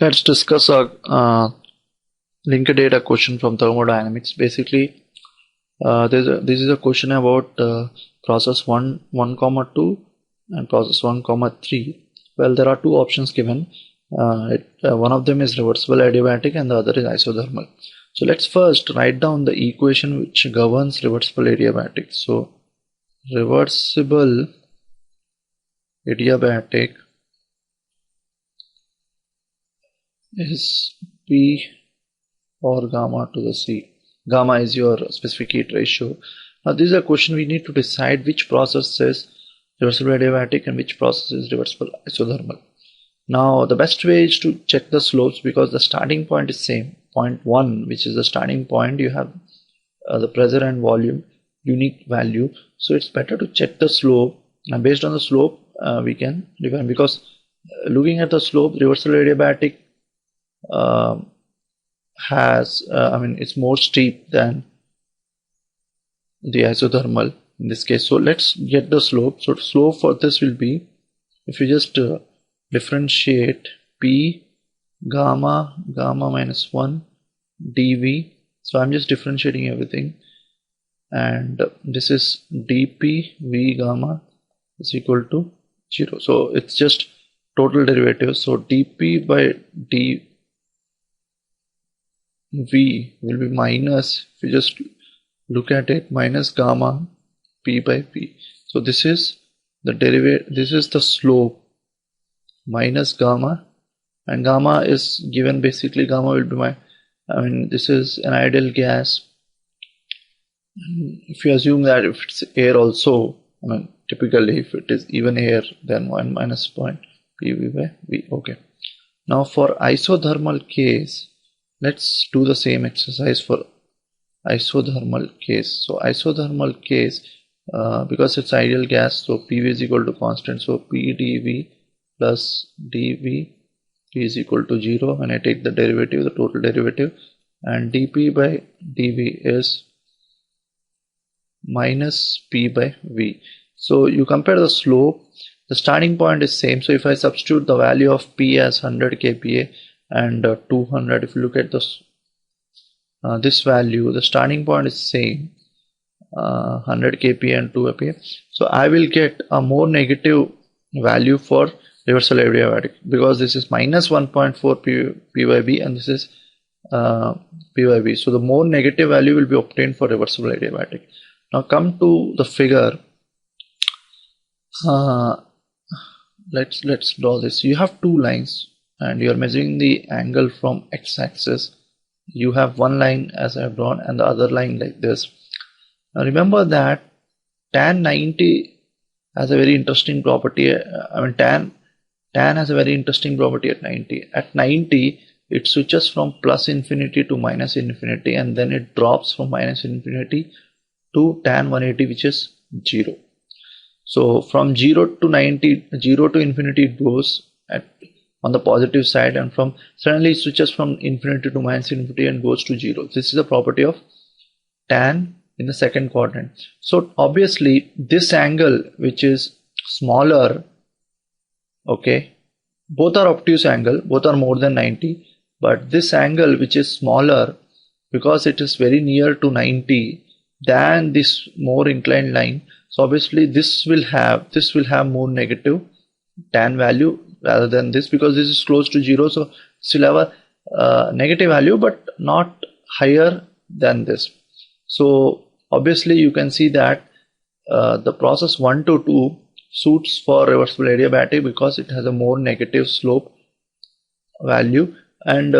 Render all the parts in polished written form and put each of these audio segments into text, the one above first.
Let's discuss a linked data question from thermodynamics. Basically, this is a question about process 1, 2 and process 1, 3. Well, there are two options given. One of them is reversible adiabatic and the other is isothermal. So let's first write down the equation which governs reversible adiabatic. So reversible adiabatic is P or gamma to the C. Gamma is your specific heat ratio. Now this is a question we need to decide which process is reversible adiabatic and which process is reversible isothermal. Now the best way is to check the slopes because the starting point is same. Point 1, which is the starting point, you have the pressure and volume unique value. So it's better to check the slope, and based on the slope we can define, because looking at the slope, reversible adiabatic has it's more steep than the isothermal in this case. So let's get the slope. So slope for this will be, if you just differentiate P gamma minus 1 dV. So I'm just differentiating everything, and this is dP V gamma is equal to 0. So it's just total derivative. So dP by dV will be minus, if you just look at it, minus gamma P by P. So this is the derivative, this is the slope minus gamma, and gamma is given, basically gamma will be this is an ideal gas. If you assume that if it's air also, typically if it is even air, then 1 minus point PV by V. Okay. Now for isothermal case, let's do the same exercise for isothermal case. So isothermal case, because it's ideal gas, so PV is equal to constant, so PdV plus dV is equal to 0, and I take the derivative, the total derivative, and dP by dV is minus P by V. So you compare the slope, the starting point is same. So if I substitute the value of P as 100 kPa and 200, if you look at this this value, the starting point is same, 100 kPa and 2 kPa. So I will get a more negative value for reversible adiabatic, because this is minus 1.4 P by V and this is P by V. So the more negative value will be obtained for reversible adiabatic. Now come to the figure. Let's draw this. You have two lines and you are measuring the angle from x-axis. You have one line as I have drawn and the other line like this. Now remember that tan 90 has a very interesting property. Tan has a very interesting property at 90. At 90, it switches from plus infinity to minus infinity, and then it drops from minus infinity to tan 180, which is 0. So from 0 to 90, 0 to infinity it goes on the positive side, and from suddenly it switches from infinity to minus infinity and goes to 0. This is the property of tan in the second quadrant. So obviously this angle, which is smaller, okay, both are obtuse angle, both are more than 90, but this angle which is smaller, because it is very near to 90 than this more inclined line, so obviously this will have more negative tan value rather than this, because this is close to 0. So still have a negative value but not higher than this. So obviously you can see that the process 1 to 2 suits for reversible adiabatic because it has a more negative slope value, and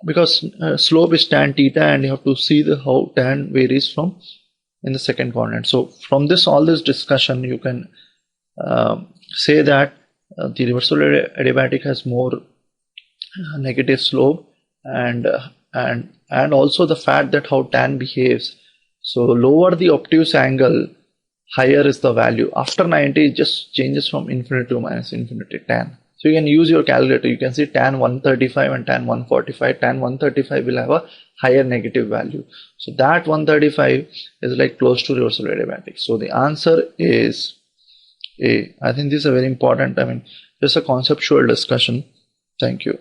because slope is tan theta, and you have to see how tan varies from in the second quadrant. So from all this discussion, you can say that the reversible adiabatic has more negative slope, and also the fact that how tan behaves. So lower the obtuse angle, higher is the value. After 90, it just changes from infinity to minus infinity tan. So you can use your calculator. You can see tan 135 and tan 145. Tan 135 will have a higher negative value. So that 135 is like close to reversible adiabatic. So the answer is A. I think this is a very important, just a conceptual discussion. Thank you.